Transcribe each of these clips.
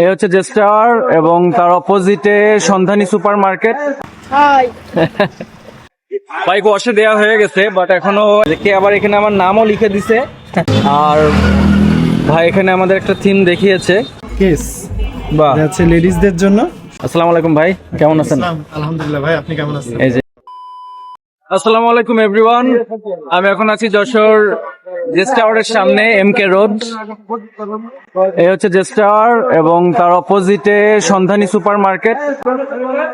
এই হচ্ছে JS tower এবং তার অপোজিটে সন্ধানী সুপার মার্কেট। বাইক ওয়াশে দেওয়া হয়ে গেছে, বাট এখনো কে আবার এখানে আমার নামও লিখে দিছে। আর ভাই এখানে আমাদের একটা থিম দেখিয়েছে কেস বাহ, আছে লেডিসদের জন্য। আসসালামু আলাইকুম ভাই, কেমন আছেন? আলহামদুলিল্লাহ ভাই, আপনি কেমন আছেন? এই যে আসসালামু আলাইকুম এভরিওয়ান, আমি এখন আছি যশোর জেস টাওয়ারের সামনে, এমকে রোড। এই হচ্ছে জেস টাওয়ার এবং তার অপোজিটে সন্ধানী সুপার মার্কেট।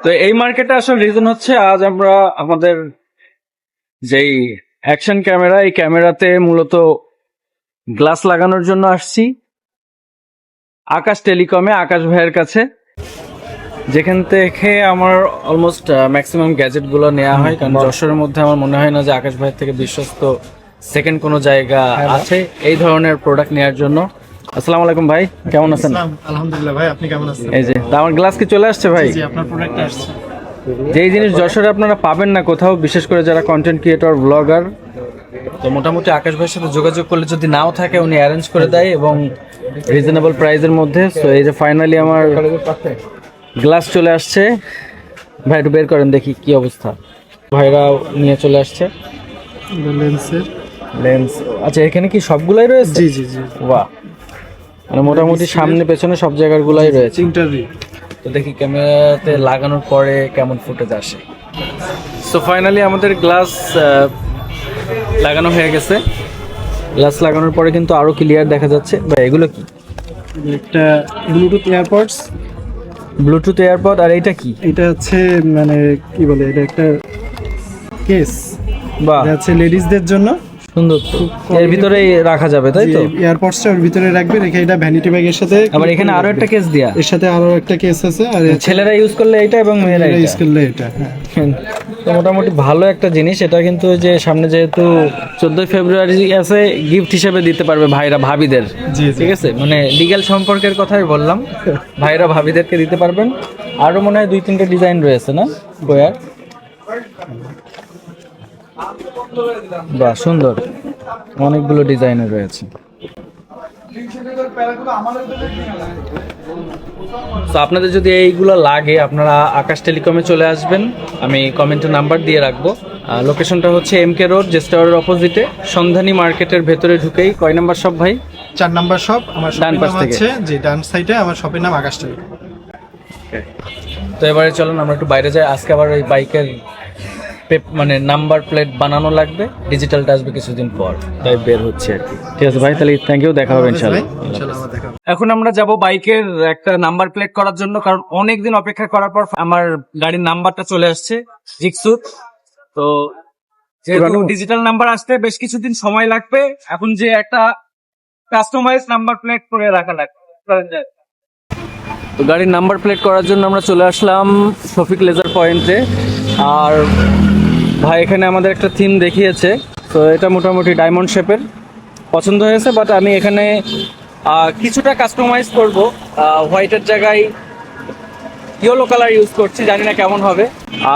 তো এই মার্কেটে আসার রিজন হচ্ছে আজ আমরা আমাদের যেই অ্যাকশন ক্যামেরা, এই ক্যামেরাতে মূলত গ্লাস লাগানোর জন্য আসছি আকাশ টেলিকমে, আকাশ ভাইয়ের কাছে, যেখান থেকে আমার অলমোস্ট ম্যাক্সিমাম গ্যাজেট গুলো নেওয়া হয়। কারণ যশোরের মধ্যে আমার মনে হয় না যে আকাশ ভাইয়ের থেকে বিশ্বস্ত সেকেন্ড কোনো জায়গা আছে এই ধরনের প্রোডাক্ট নেওয়ার জন্য। আসসালামু আলাইকুম ভাই, কেমন আছেন? আলহামদুলিল্লাহ ভাই, আপনি কেমন আছেন? এই যে আমার গ্লাস কি চলে আসছে ভাই? জি, আপনার প্রোডাক্ট আসছে। যেই জিনিস যশোরে আপনারা পাবেন না কোথাও, বিশেষ করে যারা কন্টেন্ট ক্রিয়েটর, ব্লগার, তো মোটামুটি আকাশ ভাইয়ের সাথে যোগাযোগ করলে যদি নাও থাকে উনি অ্যারেঞ্জ করে দেয় এবং রিজনেবল প্রাইসের মধ্যে। সো এই যে ফাইনালি আমার গ্লাস চলে আসছে। ভাই একটু বের করেন দেখি কি অবস্থা। ভাইরা নিয়ে চলে আসছে লেন্সের লেন্স। আচ্ছা এখানে কি সবগুলাই রয়েছে? জি জি জি, বাহ, মানে মোটামুটি সামনে পেছনে সব জায়গার গুলাই রয়েছে। ইন্টারভিউ। তো দেখি ক্যামেরাতে লাগানোর পরে কেমন ফুটেজ আসে। সো ফাইনালি আমাদের গ্লাস লাগানো হয়ে গেছে। গ্লাস লাগানোর পরে কিন্তু আরো ক্লিয়ার দেখা যাচ্ছে। বা এগুলো কি? একটা ব্লুটুথ এয়ারপডস। Bluetooth AirPod. আর এইটা কি? এটা হচ্ছে মানে কি বলে, এটা একটা কেস, বাহ, এটা হচ্ছে লেডিসদের জন্য। সুন্দর তো। এর ভিতরেই রাখা যাবে তাই তো? এয়ারপডসটা ওর ভিতরে রাখবে, রেখে এটা ভ্যানিটি ব্যাগের সাথে। আবার এখানে আরো একটা কেস দেয়া, এর সাথে আরো একটা কেস আছে। আর ছেলেরা ইউজ করলে এটা এবং মেয়েরা এটা ইউজ করলে এটা। হ্যাঁ, তো মোটামুটি ভালো একটা জিনিস এটা। কিন্তু যে সামনে যেহেতু 14 ফেব্রুয়ারি আছে, গিফট হিসেবে দিতে পারবে ভাইরা ভাবিদের। জি জি। ঠিক আছে, মানে লিগ্যাল সম্পর্কের কথাই বললাম, ভাইরা ভাবিদেরকে দিতে পারবেন। আরো মনে হয় 2-3টে ডিজাইন রয়েছে না বয়ার? বাহ সুন্দর, অনেকগুলো ডিজাইনের রয়েছে। তো আপনাদের যদি এইগুলো লাগে আপনারা আকাশ টেলিকমে চলে আসবেন, আমি কমেন্টে নাম্বার দিয়ে রাখবো। লোকেশনটা হচ্ছে এমকে রোড, জেস টাওয়ারের অপোজিটে, সন্ধানী মার্কেটের ভেতরে ঢুকেই। কয় নাম্বার শপ ভাই? 4 নাম্বার শপ। আমার ডান শপের পাশ নাম থেকে। আছে যে ডান সাইডে আমার শপের নাম আকাশ টেলিকম। তো এবারে চলুন আমরা একটু বাইরে যাই। আজকে আবার ওই বাইকের মানে নাম্বার প্লেট বানানো লাগবে, ডিজিটালটা আসবে কিছুদিন পর, তাই বের হচ্ছে আর কি। ঠিক আছে ভাই, তাহলে থ্যাংক ইউ, দেখা হবে ইনশাআল্লাহ। ইনশাআল্লাহ আবার দেখা হবে। এখন আমরা যাব বাইকের একটা নাম্বার প্লেট করার জন্য, কারণ অনেকদিন অপেক্ষা করার পর আমার গাড়ির নাম্বারটা চলে আসছে, জিক্সুর। তো যেহেতু ডিজিটাল নাম্বার আসতে বেশ কিছুদিন সময় লাগবে, এখন যে একটা কাস্টমাইজ নাম্বার প্লেট করে রাখা লাগবে। তো গাড়ির নাম্বার প্লেট করার জন্য আমরা চলে আসলাম শফিক লেজার পয়েন্টে। আর ভাই এখানে আমাদের একটা থিম দেখিয়েছে, তো এটা মোটামুটি ডায়মন্ড শেপের পছন্দ হয়েছে। বাট আমি এখানে কিছুটা কাস্টমাইজ করব, হোয়াইটের জায়গায় ইয়েলো কালার ইউজ করছি, জানি না কেমন হবে।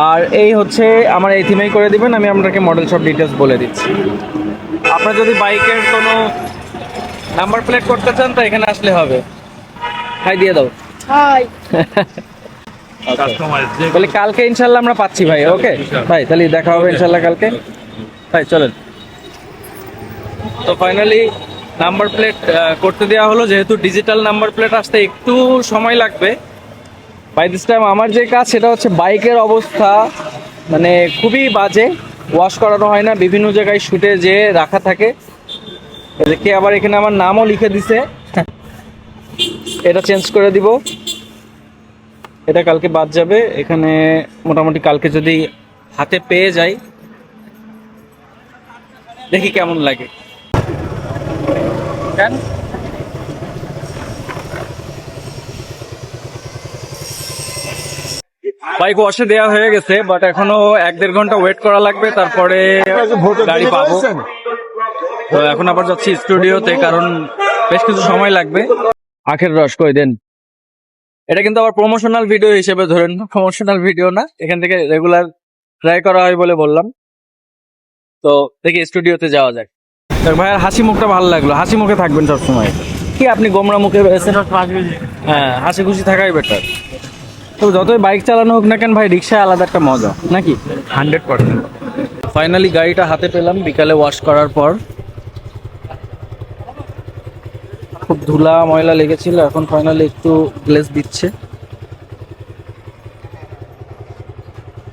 আর এই হচ্ছে আমার এই থিমেই করে দিবেন, আমি আপনাকে মডেল সব ডিটেলস বলে দিচ্ছি। আপনার যদি বাইকের কোনো নাম্বার প্লেট করতে চান তো এখানে আসলে হবে। হাই দিয়ে দাও। হাই। তাহলে কালকে ইনশাল্লাহ আমরা পাচ্ছি ভাই। ওকে ভাই, তাহলে দেখা হবে ইনশাল্লাহ কালকে। ভাই চলেন। তো ফাইনালি নাম্বার প্লেট করতে দেওয়া হলো, যেহেতু ডিজিটাল নাম্বার প্লেট আসতে একটু সময় লাগবে। বাই দিস টাইম আমার যে কাজ সেটা হচ্ছে বাইকের অবস্থা মানে খুবই বাজে, ওয়াশ করানো হয় না, বিভিন্ন জায়গায় শুটে যে রাখা থাকে। কে আবার এখানে আমার নামও লিখে দিছে, এটা চেঞ্জ করে দিব, এটা কালকে বাদ যাবে। এখানে মোটামুটি কালকে যদি হাতে পেয়ে যাই, দেখি কেমন লাগে। কেন বাইক ওয়াশে দেওয়া হয়ে গেছে, বাট এখনো 1-1.5 ঘন্টা ওয়েট করা লাগবে, তারপরে গাড়ি পাবো। তো এখন আবার যাচ্ছি স্টুডিওতে, কারণ বেশ কিছু সময় লাগবে। আখের রস কই দেন। এটা কিন্তু আবার প্রমোশনাল ভিডিও হিসেবে ধরেন, প্রমোশনাল ভিডিও না, এখান থেকে রেগুলার ট্রাই করা হয় বলে বললাম। তো দেখি স্টুডিওতে যাওয়া যায়। ভাইয়ার হাসি মুখটা ভালো লাগলো, হাসি মুখে থাকবেন সবসময়। কি আপনি গোমরা মুখে রয়েছেন? হ্যাঁ, হাসি খুশি থাকাই বেটার। তো যতই বাইক চালানো হোক না কেন ভাই, রিক্সায় আলাদা একটা মজা নাকি? 100%। ফাইনালি গাড়িটা হাতে পেলাম বিকালে ওয়াশ করার পর। খুব ধুলা ময়লা লেগেছিল, এখন ফাইনালি একটু গ্লেজ দিচ্ছে।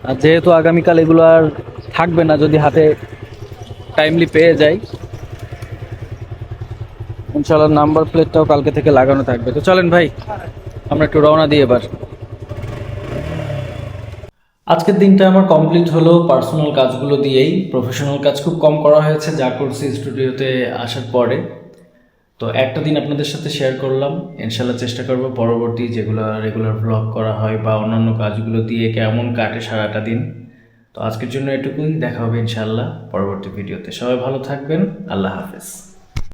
আর যেহেতু আগামীকাল এগুলো আর থাকবে না, যদি হাতে টাইমলি পেয়ে যাই, ইনশাআল্লাহ নাম্বার প্লেটটাও কালকে থেকে লাগানো থাকবে। তো চলেন ভাই, আমরা একটু রওনা দিই এবার। আজকের দিনটা আমার কমপ্লিট হলো পার্সোনাল কাজগুলো দিয়েই। প্রফেশনাল কাজ খুব কম করা হয়েছে, যা করছি স্টুডিওতে আসার পরে। তো একটা দিন আপনাদের সাথে শেয়ার করলাম। ইনশাল্লাহ চেষ্টা করব পরবর্তী যেগুলো রেগুলার ব্লগ করা হয় বা অন্যান্য কাজগুলো দিয়ে কেমন কাটে সারাটা দিন। তো আজকের জন্য এটুকুই, দেখা হবে ইনশাল্লাহ পরবর্তী ভিডিওতে। সবাই ভালো থাকবেন, আল্লাহ হাফেজ।